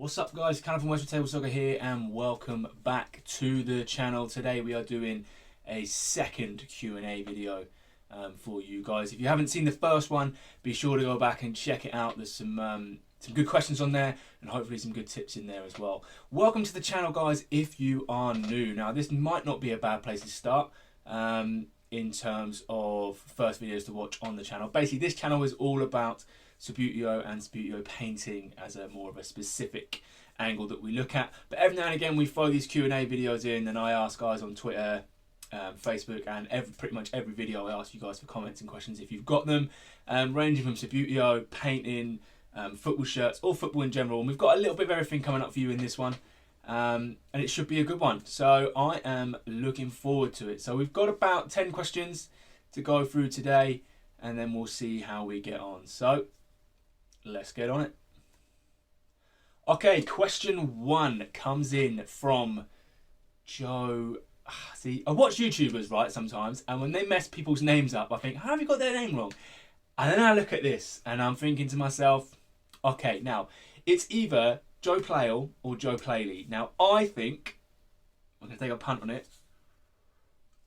What's up guys, Callum from Westwood Table Soccer here and welcome back to the channel. Today we are doing a second Q&A video for you guys. If you haven't seen the first one, be sure to go back and check it out. There's some good questions on there and hopefully some good tips in there as well. Welcome to the channel guys if you are new. Now this might not be a bad place to start in terms of first videos to watch on the channel. Basically this channel is all about Subbuteo and Subbuteo painting as a more of a specific angle that we look at. But every now and again we throw these Q&A videos in and I ask guys on Twitter, Facebook and pretty much every video I ask you guys for comments and questions if you've got them, ranging from Subbuteo, painting, football shirts, or football in general. And we've got a little bit of everything coming up for you in this one. And it should be a good one. So I am looking forward to it. So we've got about 10 questions to go through today and then we'll see how we get on. So let's get on it. Okay, question 1 comes in from Joe. See, I watch YouTubers, right, sometimes, and when they mess people's names up, I think, how have you got their name wrong? And then I look at this, and I'm thinking to myself, okay, now, it's either Joe Playle or Joe Playley. Now, I think, I'm going to take a punt on it,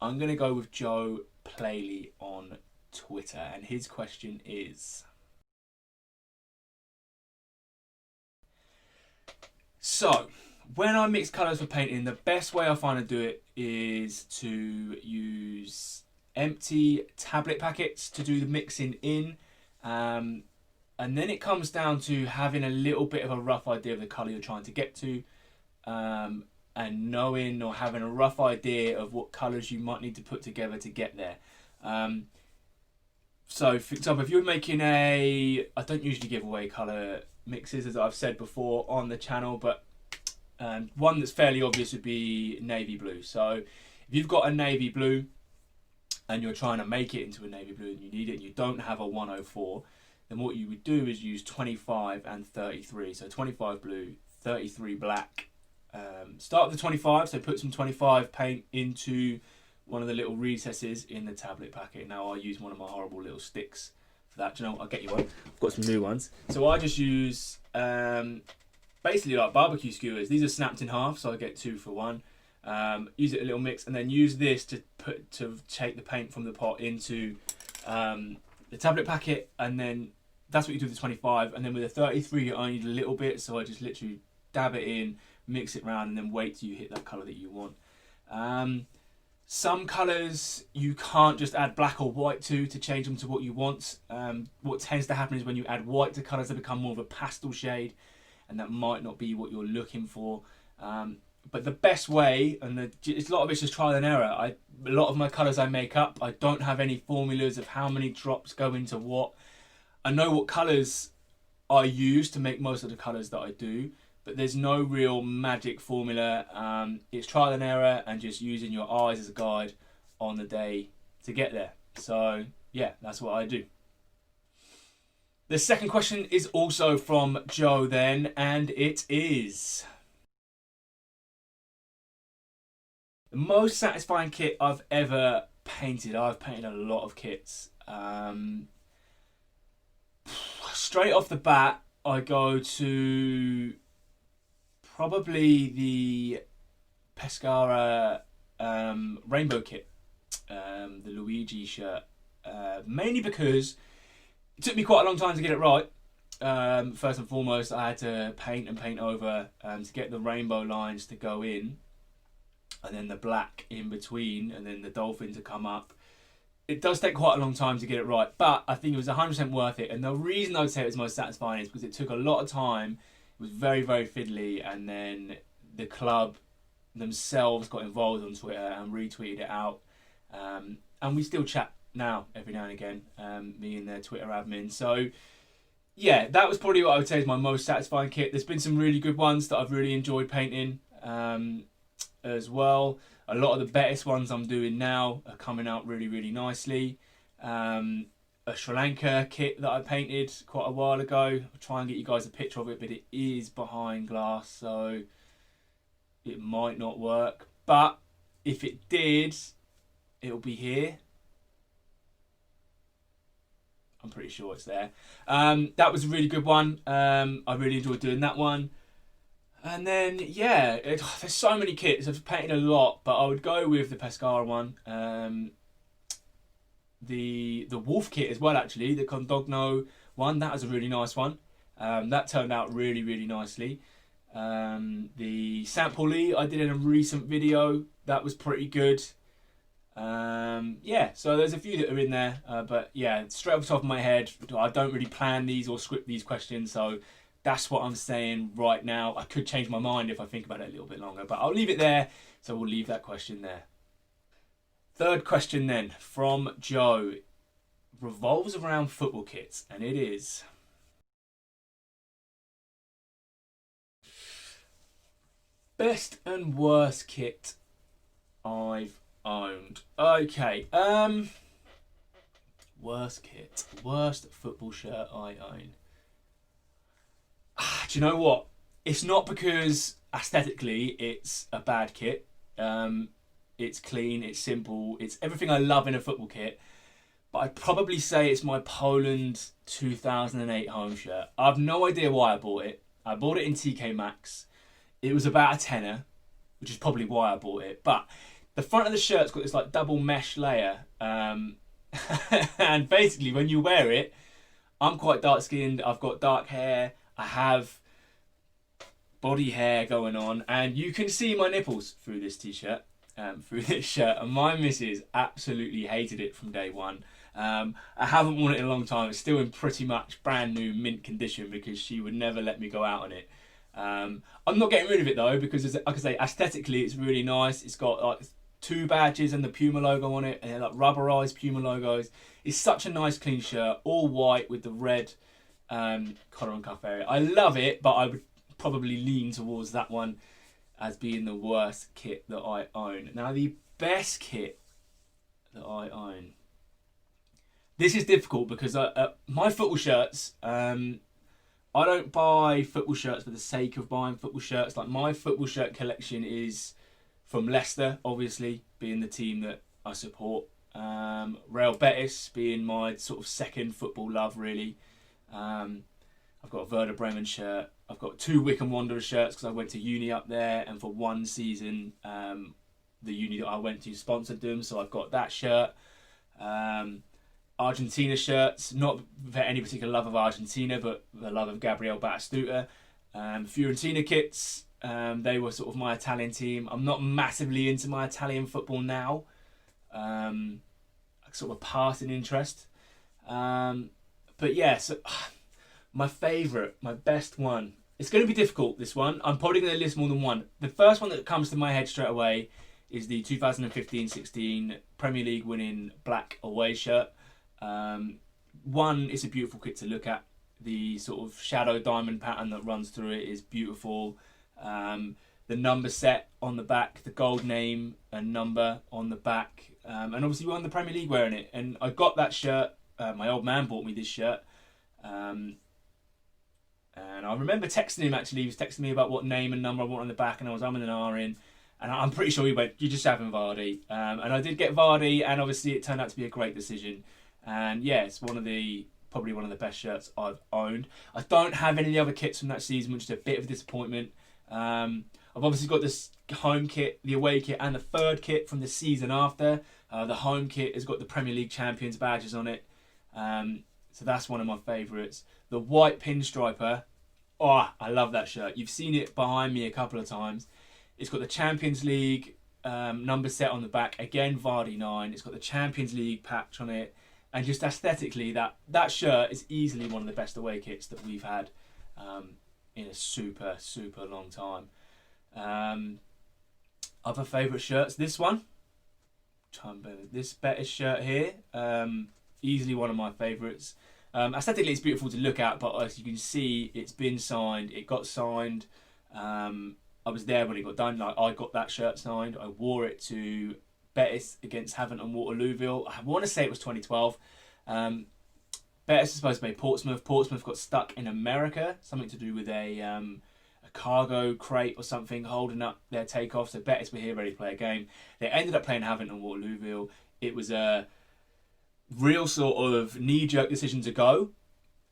I'm going to go with Joe Playley on Twitter, and his question is... So, when I mix colours for painting, the best way I find to do it is to use empty tablet packets to do the mixing in. And then it comes down to having a little bit of a rough idea of the colour you're trying to get to. And knowing or having a rough idea of what colours you might need to put together to get there. So, for example, if you're making I don't usually give away colour mixes, as I've said before on the channel, but one that's fairly obvious would be navy blue. So if you've got a navy blue and you're trying to make it into a navy blue and you need it and you don't have a 104, then what you would do is use 25 and 33. So 25 blue, 33 black. Start with the 25, so put some 25 paint into one of the little recesses in the tablet packet. Now I use one of my horrible little sticks for that. Do you know what? I'll get you one. I've got some new ones. So I just use basically like barbecue skewers. These are snapped in half, so I get 2 for 1. Use it a little mix, and then use this to take the paint from the pot into the tablet packet, and then that's what you do with the 25. And then with the 33, you only need a little bit, so I just literally dab it in, mix it round, and then wait till you hit that colour that you want. Some colours you can't just add black or white to change them to what you want. What tends to happen is when you add white to colours, they become more of a pastel shade, and that might not be what you're looking for. But the best way, and a lot of it's just trial and error. A lot of my colours I make up. I don't have any formulas of how many drops go into what. I know what colours I use to make most of the colours that I do, but there's no real magic formula. It's trial and error and just using your eyes as a guide on the day to get there. So yeah, that's what I do. The second question is also from Joe then, and it is: the most satisfying kit I've ever painted. I've painted a lot of kits. Straight off the bat, I go to probably the Pescara rainbow kit, the Luigi shirt, mainly because it took me quite a long time to get it right. First and foremost, I had to paint and paint over to get the rainbow lines to go in, and then the black in between, and then the dolphin to come up. It does take quite a long time to get it right, but I think it was 100% worth it. And the reason I would say it was most satisfying is because it took a lot of time. It was very, very fiddly, and then the club themselves got involved on Twitter and retweeted it out. And we still chat now, every now and again, me and their Twitter admin. So, yeah, that was probably what I would say is my most satisfying kit. There's been some really good ones that I've really enjoyed painting as well. A lot of the best ones I'm doing now are coming out really, really nicely. A Sri Lanka kit that I painted quite a while ago. I'll try and get you guys a picture of it, but it is behind glass, so it might not work. But if it did, it'll be here. I'm pretty sure it's there. That was a really good one. I really enjoyed doing that one. And then, yeah, there's so many kits. I've painted a lot, but I would go with the Pescara one. The Wolf kit as well, actually. The Condogno one, that was a really nice one. That turned out really, really nicely. The St. Pauli I did in a recent video. That was pretty good. Yeah, so there's a few that are in there. But yeah, straight off the top of my head, I don't really plan these or script these questions. So that's what I'm saying right now. I could change my mind if I think about it a little bit longer. But I'll leave it there. So we'll leave that question there. Third question then, from Joe. Revolves around football kits. And it is... best and worst kit I've owned. Okay. Worst kit. Worst football shirt I own. Do you know what? It's not because aesthetically it's a bad kit. It's clean, it's simple, it's everything I love in a football kit. But I'd probably say it's my Poland 2008 home shirt. I have no idea why I bought it. I bought it in TK Maxx. It was about a tenner, which is probably why I bought it. But the front of the shirt's got this like double mesh layer. And basically when you wear it, I'm quite dark skinned, I've got dark hair, I have body hair going on, and you can see my nipples through this t-shirt, through this shirt, and my missus absolutely hated it from day one. I haven't worn it in a long time. It's still in pretty much brand new mint condition because she would never let me go out on it. I'm not getting rid of it though because, like I say, aesthetically it's really nice. It's got like 2 badges and the Puma logo on it, and they're like rubberized Puma logos. It's such a nice clean shirt, all white with the red collar and cuff area. I love it, but I would probably lean towards that one as being the worst kit that I own. Now, the best kit that I own. This is difficult because my football shirts, I don't buy football shirts for the sake of buying football shirts. Like, my football shirt collection is from Leicester, obviously, being the team that I support. Real Betis being my sort of second football love, really. I've got a Werder Bremen shirt. I've got 2 Wycombe Wanderers shirts because I went to uni up there, and for one season, the uni that I went to sponsored them, so I've got that shirt. Argentina shirts, not for any particular love of Argentina, but the love of Gabriel Batistuta. Fiorentina kits, they were sort of my Italian team. I'm not massively into my Italian football now. Sort of a passing interest. But yeah, so my favourite, my best one. It's going to be difficult, this one. I'm probably going to list more than one. The first one that comes to my head straight away is the 2015-16 Premier League winning black away shirt. One, it's a beautiful kit to look at. The sort of shadow diamond pattern that runs through it is beautiful. The number set on the back, the gold name and number on the back. And obviously we won the Premier League wearing it. And I got that shirt. My old man bought me this shirt. And I remember texting him, actually. He was texting me about what name and number I want on the back, and I was umming and ahhing. And I'm pretty sure he went, "You're just having Vardy." And I did get Vardy, and obviously it turned out to be a great decision. And yeah, it's probably one of the best shirts I've owned. I don't have any of the other kits from that season, which is a bit of a disappointment. I've obviously got this home kit, the away kit, and the third kit from the season after. The home kit has got the Premier League champions badges on it. So that's one of my favourites. The white pinstriper. Oh, I love that shirt. You've seen it behind me a couple of times. It's got the Champions League number set on the back. Again, Vardy 9. It's got the Champions League patch on it. And just aesthetically, that shirt is easily one of the best away kits that we've had in a super, super long time. Other favourite shirts. This one. This Betis shirt here. Easily one of my favourites. Aesthetically, it's beautiful to look at, but as you can see, it's been signed. It got signed. I was there when it got done. Like, I got that shirt signed. I wore it to Betis against Havant and Waterlooville. I want to say it was 2012. Betis is supposed to play Portsmouth. Portsmouth got stuck in America. Something to do with a cargo crate or something holding up their takeoff. So Betis were here ready to play a game. They ended up playing Havant and Waterlooville. It was a real sort of knee-jerk decision to go.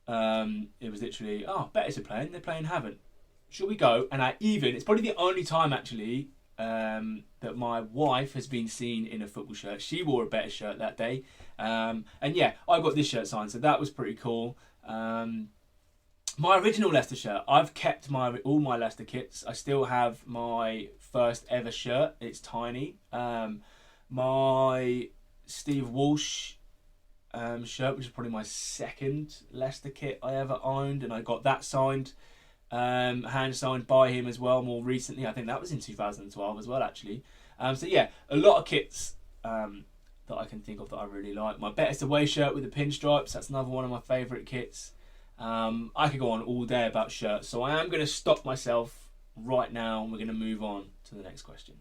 It was literally, Betis are playing. They're playing Havant. shall we go? And it's probably the only time actually that my wife has been seen in a football shirt. She wore a better shirt that day. And yeah, I got this shirt signed, so that was pretty cool. My original Leicester shirt, I've kept all my Leicester kits. I still have my first ever shirt. It's tiny. My Steve Walsh shirt, which is probably my second Leicester kit I ever owned, and I got that signed, hand signed by him as well more recently. I think that was in 2012 as well, actually. So yeah, a lot of kits that I can think of that I really like. My Bettest Away shirt with the pinstripes, that's another one of my favourite kits. I could go on all day about shirts, so I am going to stop myself right now and we're going to move on to the next question.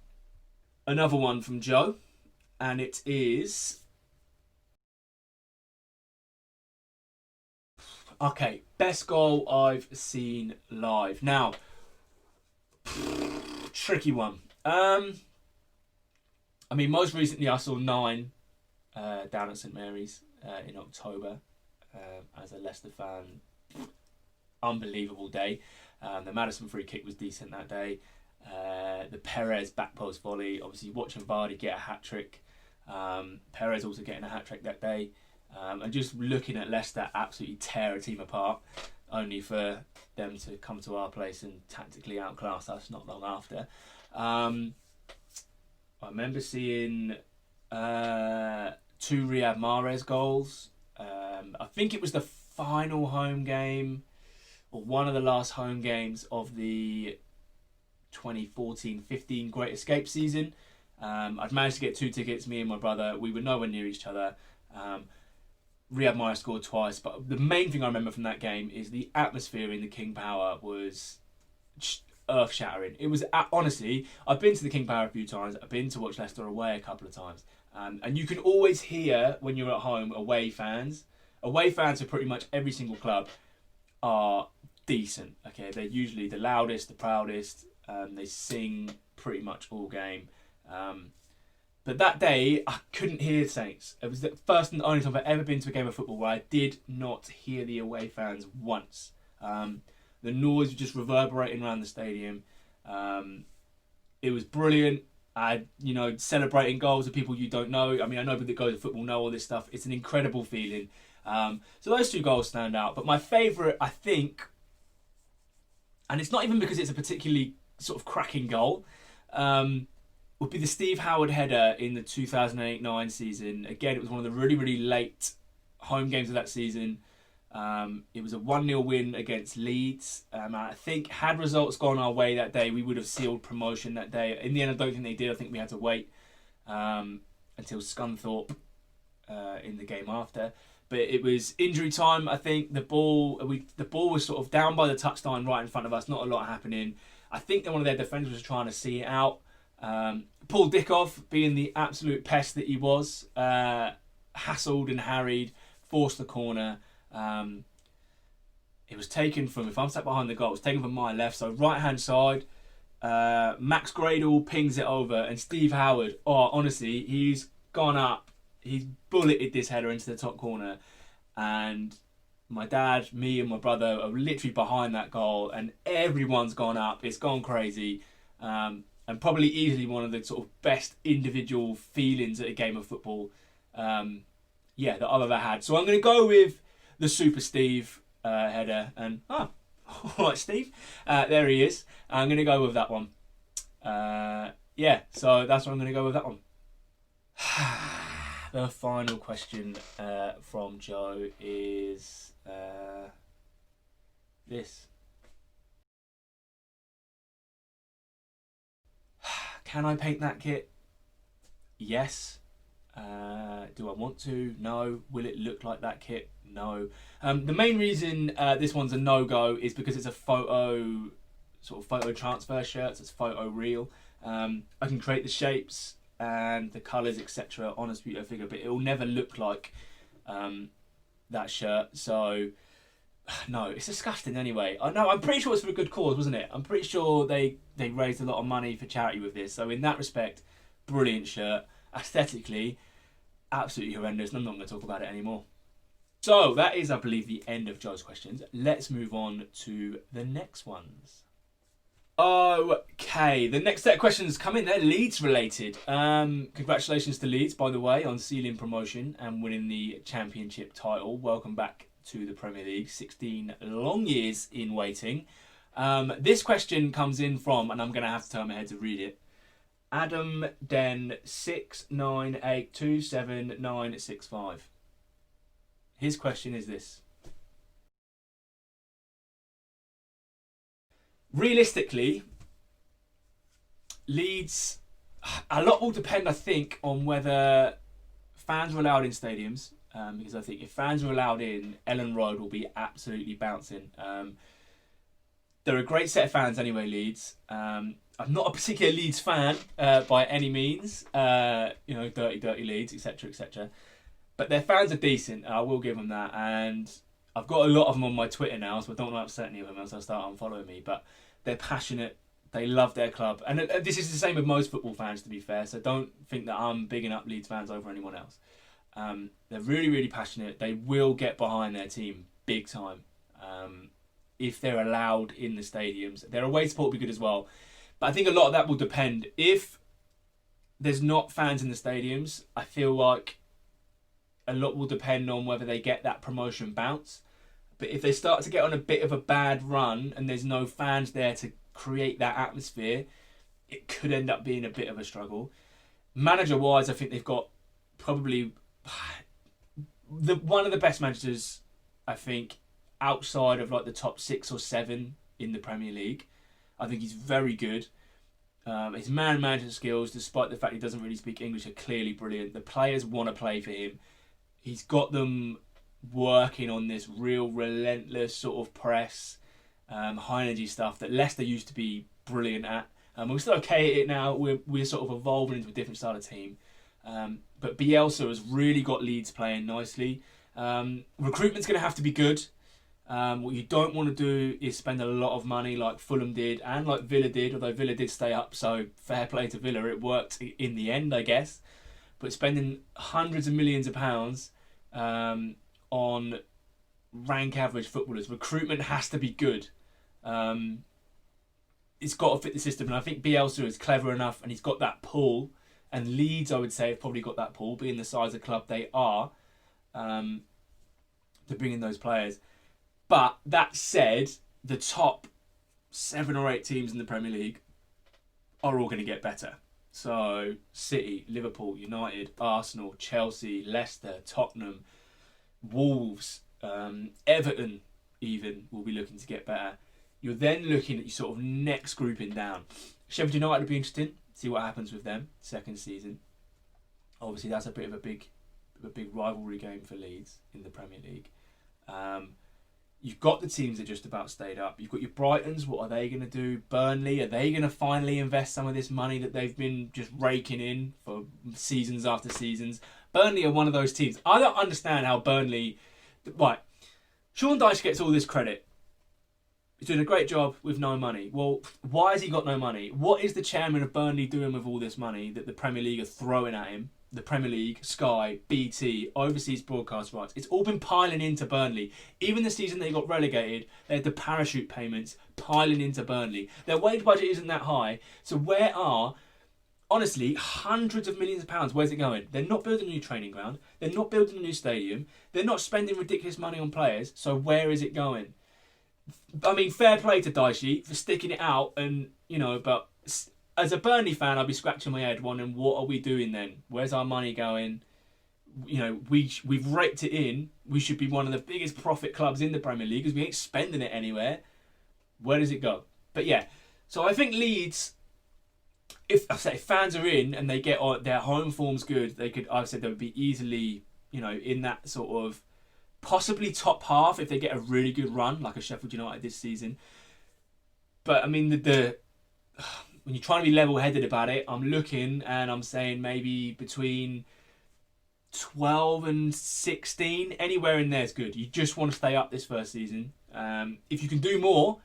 Another one from Joe, and it is... Okay, best goal I've seen live. Now, tricky one. I mean, most recently I saw 9 down at St Mary's in October as a Leicester fan. Unbelievable day. The Maddison free kick was decent that day. The Perez back post volley. Obviously, watching Vardy get a hat-trick. Perez also getting a hat-trick that day. And just looking at Leicester absolutely tear a team apart, only for them to come to our place and tactically outclass us not long after. I remember seeing 2 Riyad Mahrez goals. I think it was the final home game, or one of the last home games of the 2014-15 Great Escape season. I'd managed to get 2 tickets, me and my brother. We were nowhere near each other. Riyad Mahrez scored twice, but the main thing I remember from that game is the atmosphere in the King Power was earth-shattering. It was, honestly, I've been to the King Power a few times. I've been to watch Leicester away a couple of times. And you can always hear, when you're at home, away fans. Away fans for pretty much every single club are decent. Okay, they're usually the loudest, the proudest. They sing pretty much all game. But that day, I couldn't hear Saints. It was the first and only time I've ever been to a game of football where I did not hear the away fans once. The noise was just reverberating around the stadium. It was brilliant. Celebrating goals of people you don't know. I mean, I know people that go to football know all this stuff. It's an incredible feeling. So those 2 goals stand out. But my favourite, I think, and it's not even because it's a particularly sort of cracking goal, would be the Steve Howard header in the 2008-9 season. Again, it was one of the really, really late home games of that season. It was a 1-0 win against Leeds. I think had results gone our way that day, we would have sealed promotion that day. In the end, I don't think they did. I think we had to wait until Scunthorpe in the game after. But it was injury time. I think the ball was sort of down by the touchline right in front of us. Not a lot happening. I think that one of their defenders was trying to see it out. Paul Dickoff, being the absolute pest that he was, hassled and harried, forced the corner. It was taken from, if I'm sat behind the goal, it was taken from my left, so right hand side. Max Gradle pings it over, and Steve Howard, honestly, he's gone up, he's bulleted this header into the top corner, and my dad, me and my brother are literally behind that goal, and everyone's gone up, it's gone crazy. And probably easily one of the sort of best individual feelings at a game of football that I've ever had. So I'm going to go with the Super Steve header. And, all right, Steve. There he is. I'm going to go with that one. So that's what I'm going to go with that one. The final question from Joe is this. Can I paint that kit? Yes. Do I want to? No. Will it look like that kit? No. The main reason this one's a no-go is because it's a photo transfer shirt, so it's photo real. I can create the shapes and the colours, etc. on a Speedo figure, but it will never look like that shirt. So no, it's disgusting anyway. I know, I'm pretty sure it's for a good cause, wasn't it? I'm pretty sure they raised a lot of money for charity with this. So in that respect, brilliant shirt. Aesthetically, absolutely horrendous, and I'm not going to talk about it anymore. So that is, I believe, the end of Joe's questions. Let's move on to the next ones. Okay, the next set of questions come in. They're Leeds related. Congratulations to Leeds, by the way, on sealing promotion and winning the championship title. Welcome back to the Premier League. 16 long years in waiting. This question comes in from, and I'm going to have to turn my head to read it, Adam Den 6982795. His question is this. Realistically, Leeds, a lot will depend, I think, on whether fans are allowed in stadiums. Because I think if fans are allowed in, Ellen Road will be absolutely bouncing. They're a great set of fans anyway, Leeds. I'm not a particular Leeds fan by any means. Dirty Leeds, etc., etc. But their fans are decent. I will give them that. And I've got a lot of them on my Twitter now, so I don't want to upset any of them else they'll start unfollowing me. But they're passionate. They love their club. And this is the same with most football fans, to be fair. So don't think that I'm bigging up Leeds fans over anyone else. They're really, really passionate. They will get behind their team big time if they're allowed in the stadiums. Their away support will be good as well. But I think a lot of that will depend. If there's not fans in the stadiums, I feel like a lot will depend on whether they get that promotion bounce. But if they start to get on a bit of a bad run and there's no fans there to create that atmosphere, it could end up being a bit of a struggle. Manager-wise, I think they've got probably one of the best managers, I think, outside of like the top 6 or 7 in the Premier League. I think he's very good. His man management skills, despite the fact he doesn't really speak English, are clearly brilliant. The players want to play for him. He's got them working on this real relentless sort of press, high energy stuff that Leicester used to be brilliant at. We're still okay at it now. We're sort of evolving into a different style of team. But Bielsa has really got Leeds playing nicely. Recruitment's going to have to be good. What you don't want to do is spend a lot of money like Fulham did and like Villa did, although Villa did stay up, so fair play to Villa. It worked in the end, I guess. But spending hundreds of millions of pounds on rank average footballers, recruitment has to be good. It's got to fit the system, and I think Bielsa is clever enough, and he's got that pull. And Leeds, I would say, have probably got that pull, being the size of club they are, to bring in those players. But that said, the top 7 or 8 teams in the Premier League are all going to get better. So City, Liverpool, United, Arsenal, Chelsea, Leicester, Tottenham, Wolves, Everton even will be looking to get better. You're then looking at your sort of next grouping down. Sheffield United would be interesting. See what happens with them second season. Obviously, that's a bit of a big rivalry game for Leeds in the Premier League. You've got the teams that just about stayed up. You've got your Brightons. What are they going to do? Burnley, are they going to finally invest some of this money that they've been just raking in for seasons after seasons? Burnley are one of those teams. I don't understand how Burnley... Right, Sean Dyche gets all this credit. He's doing a great job with no money. Well, why has he got no money? What is the chairman of Burnley doing with all this money that the Premier League are throwing at him? The Premier League, Sky, BT, overseas broadcast rights. It's all been piling into Burnley. Even the season they got relegated, they had the parachute payments piling into Burnley. Their wage budget isn't that high. So where are, honestly, hundreds of millions of pounds? Where's it going? They're not building a new training ground. They're not building a new stadium. They're not spending ridiculous money on players. So where is it going? I mean, fair play to Dyche for sticking it out, and but as a Burnley fan, I'd be scratching my head wondering, what are we doing then? Where's our money going? We've raked it in. We should be one of the biggest profit clubs in the Premier League because we ain't spending it anywhere. Where does it go? But yeah, so I think Leeds, if fans are in and they get their home form's good, they would be easily, in that sort of possibly top half if they get a really good run like a Sheffield United this season. But I mean, when you're trying to be level-headed about it, I'm looking and I'm saying maybe between 12 and 16, anywhere in there is good. You just want to stay up this first season. If you can do more,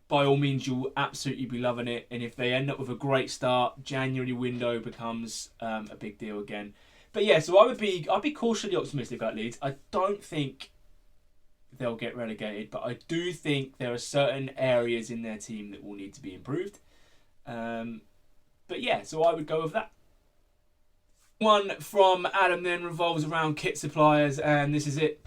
by all means, you'll absolutely be loving it. And if they end up with a great start, January window becomes a big deal again. But yeah, so I'd be cautiously optimistic about Leeds. I don't think they'll get relegated, but I do think there are certain areas in their team that will need to be improved. But yeah, so I would go with that. One from Adam then revolves around kit suppliers, and this is it.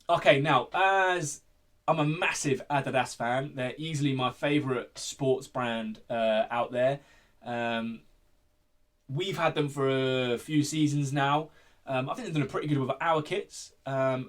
Okay, now, as I'm a massive Adidas fan, they're easily my favourite sports brand out there. Um, we've had them for a few seasons now. I think they've done a pretty good with our kits,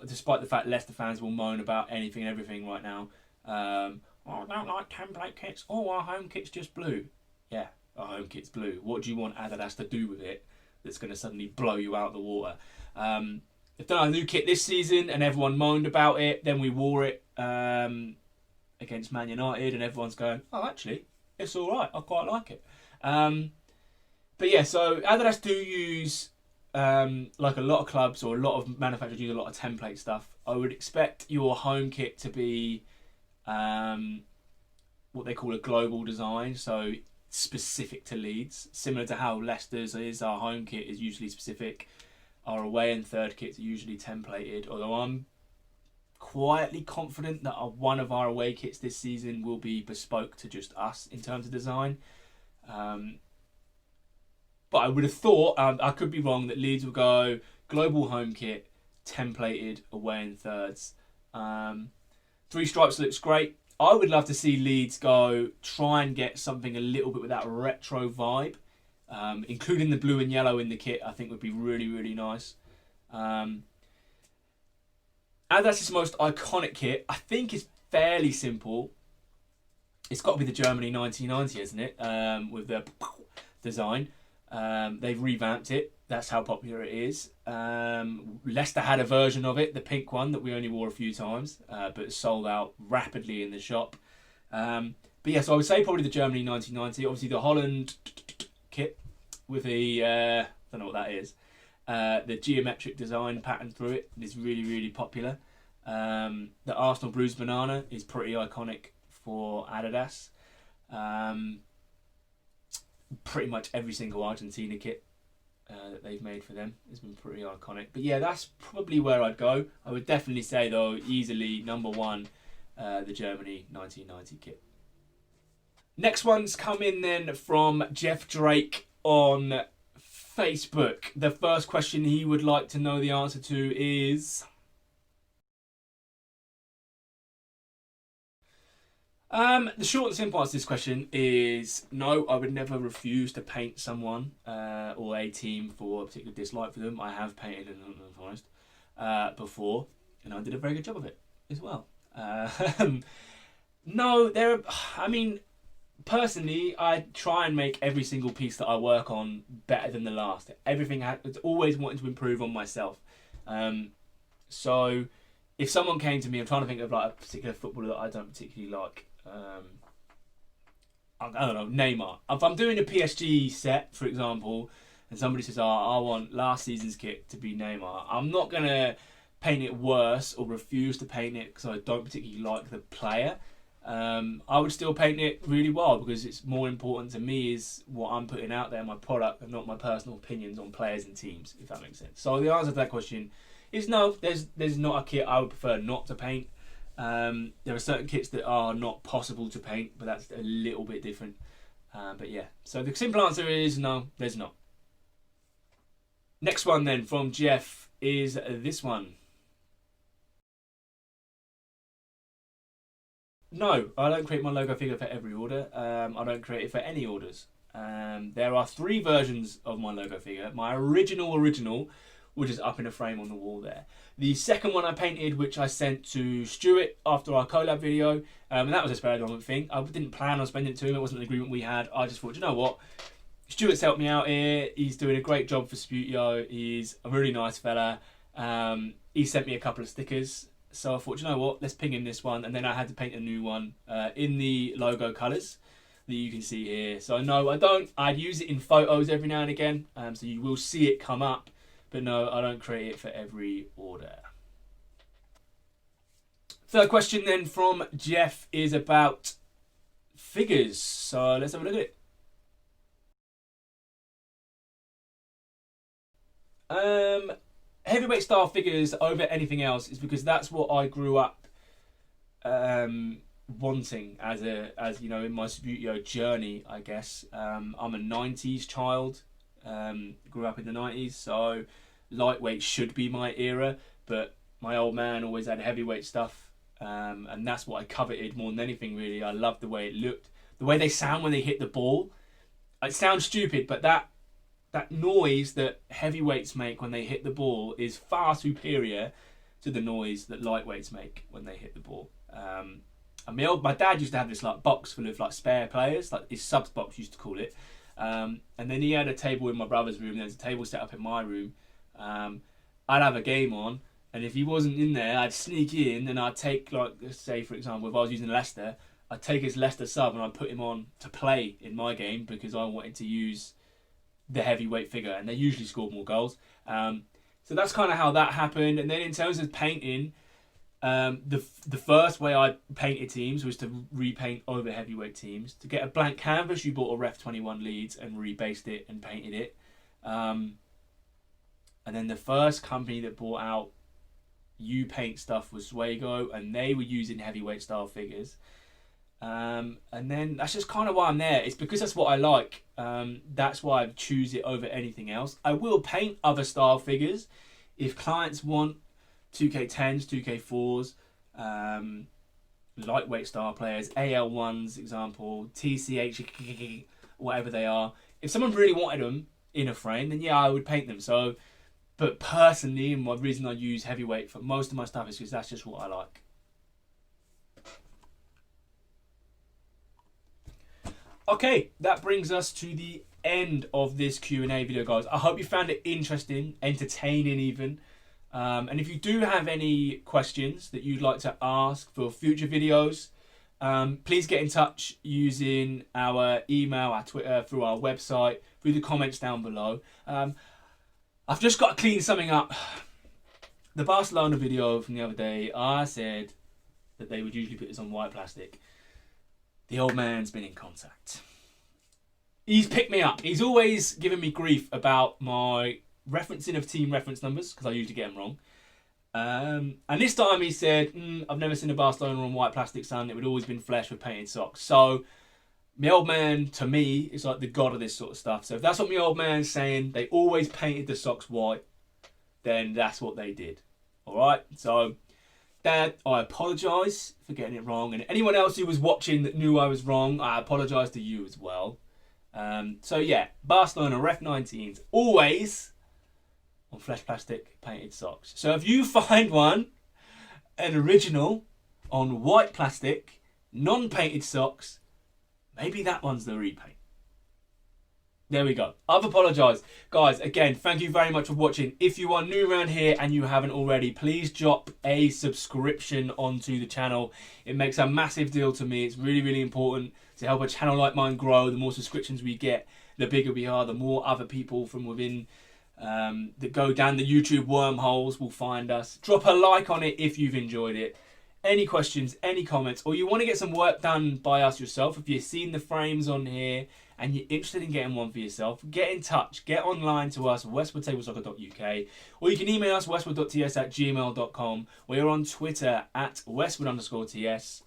despite the fact Leicester fans will moan about anything and everything right now. Oh, I don't like template kits. Oh, our home kit's just blue. Yeah, our home kit's blue. What do you want Adidas to do with it that's going to suddenly blow you out of the water? They've done a new kit this season and everyone moaned about it. Then we wore it against Man United and everyone's going, oh, actually, it's all right. I quite like it. But yeah, so Adidas do use, like a lot of clubs or a lot of manufacturers use a lot of template stuff. I would expect your home kit to be what they call a global design, so specific to Leeds, similar to how Leicester's is. Our home kit is usually specific. Our away and third kits are usually templated, although I'm quietly confident that one of our away kits this season will be bespoke to just us in terms of design. But I would have thought, I could be wrong, that Leeds will go global home kit, templated away and thirds. Three stripes looks great. I would love to see Leeds go try and get something a little bit with that retro vibe. Including the blue and yellow in the kit, I think would be really, really nice. And that's his most iconic kit. I think it's fairly simple. It's got to be the Germany 1990, isn't it? With the design. They've revamped it. That's how popular it is. Leicester had a version of it, the pink one, that we only wore a few times, but it sold out rapidly in the shop. But yeah, so I would say probably the Germany 1990. Obviously the Holland kit with the, I don't know what that is, the geometric design pattern through it is really, really popular. The Arsenal Bruised Banana is pretty iconic for Adidas. Pretty much every single Argentina kit that they've made for them has been pretty iconic. But yeah, that's probably where I'd go. I would definitely say, though, easily number one, the Germany 1990 kit. Next one's come in then from Jeff Drake on Facebook. The first question he would like to know the answer to is... the short and simple answer to this question is no, I would never refuse to paint someone or a team for a particular dislike for them. I have painted in the Forest before, and I did a very good job of it as well. No, I mean, personally, I try and make every single piece that I work on better than the last. It's always wanting to improve on myself. So if someone came to me, I'm trying to think of like a particular footballer that I don't particularly like. I don't know, Neymar. If I'm doing a PSG set, for example, and somebody says, I want last season's kit to be Neymar, I'm not going to paint it worse or refuse to paint it because I don't particularly like the player. I would still paint it really well because it's more important to me is what I'm putting out there, my product, and not my personal opinions on players and teams, if that makes sense. So the answer to that question is no, there's not a kit I would prefer not to paint. There are certain kits that are not possible to paint, but that's a little bit different. But yeah, so the simple answer is no, there's not. Next one then from Jeff is this one. No, I don't create my logo figure for every order. I don't create it for any orders. There are 3 versions of my logo figure. My original, which is up in a frame on the wall there. The second one I painted, which I sent to Stuart after our collab video, and that was a spare moment thing. I didn't plan on spending it to him. It wasn't an agreement we had. I just thought, you know what? Stuart's helped me out here. He's doing a great job for Sputio. He's a really nice fella. He sent me a couple of stickers. So I thought, you know what? Let's ping him this one. And then I had to paint a new one in the logo colours that you can see here. So no, I don't. I'd use it in photos every now and again. So you will see it come up. But no, I don't create it for every order. Third question then from Jeff is about figures. So let's have a look at it. Heavyweight style figures over anything else is because that's what I grew up wanting as you know, in my Subbuteo journey, I guess. I'm a 90s child, grew up in the 90s, so lightweight should be my era, but my old man always had heavyweight stuff, and that's what I coveted more than anything, really. I loved the way it looked, the way they sound when they hit the ball. It sounds stupid, but that noise that heavyweights make when they hit the ball is far superior to the noise that lightweights make when they hit the ball. And my dad used to have this like box full of like spare players, like his subs box used to call it. And then he had a table in my brother's room. There's a table set up in my room. I'd have a game on, and if he wasn't in there, I'd sneak in and I'd take, like, say for example, if I was using Leicester, I'd take his Leicester sub and I'd put him on to play in my game because I wanted to use the heavyweight figure, and they usually scored more goals. So that's kind of how that happened. And then in terms of painting, the first way I painted teams was to repaint over heavyweight teams. To get a blank canvas, you bought a Ref 21 Leeds and rebased it and painted it. And then the first company that brought out U-Paint stuff was Swago, and they were using heavyweight style figures. And then that's just kind of why I'm there. It's because that's what I like. That's why I choose it over anything else. I will paint other style figures if clients want 2K10s, 2K4s, lightweight style players, AL1s, example, TCH, whatever they are. If someone really wanted them in a frame, then yeah, I would paint them. So, but personally, and the reason I use heavyweight for most of my stuff is because that's just what I like. Okay, that brings us to the end of this Q&A video, guys. I hope you found it interesting, entertaining even. And if you do have any questions that you'd like to ask for future videos, please get in touch using our email, our Twitter, through our website, through the comments down below. I've just got to clean something up. The Barcelona video from the other day, I said that they would usually put this on white plastic. The old man's been in contact. He's picked me up. He's always given me grief about my referencing of team reference numbers, because I usually get them wrong. And this time he said, I've never seen a Barcelona on white plastic, son. It would always been flesh with painted socks. So my old man, to me, is like the god of this sort of stuff. So if that's what my old man's saying, they always painted the socks white, then that's what they did. All right? So, Dad, I apologise for getting it wrong. And anyone else who was watching that knew I was wrong, I apologise to you as well. So yeah, Barcelona Ref 19s, always on flesh plastic painted socks. So if you find one, an original on white plastic, non-painted socks, maybe that one's the repaint. There we go. I've apologised. Guys, again, thank you very much for watching. If you are new around here and you haven't already, please drop a subscription onto the channel. It makes a massive deal to me. It's really, really important to help a channel like mine grow. The more subscriptions we get, the bigger we are, the more other people from within that go down the YouTube wormholes will find us. Drop a like on it if you've enjoyed it. Any questions, any comments, or you want to get some work done by us yourself, if you've seen the frames on here and you're interested in getting one for yourself, get in touch. Get online to us, westwoodtablesoccer.uk, or you can email us, westwood.ts@gmail.com. We're on Twitter at westwood_ts.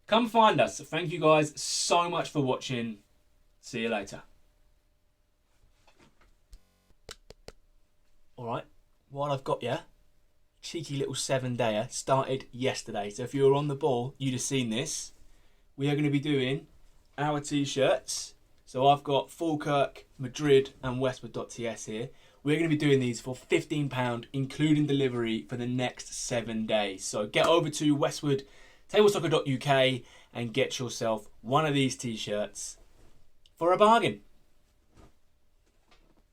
Come find us. Thank you guys so much for watching. See you later. Alright, while I've got you, cheeky little 7-dayer started yesterday. So if you were on the ball, you'd have seen this. We are going to be doing our t-shirts. So I've got Falkirk, Madrid and Westwood.ts here. We're going to be doing these for £15, including delivery, for the next 7 days. So get over to westwoodtablesoccer.uk and get yourself one of these t-shirts for a bargain.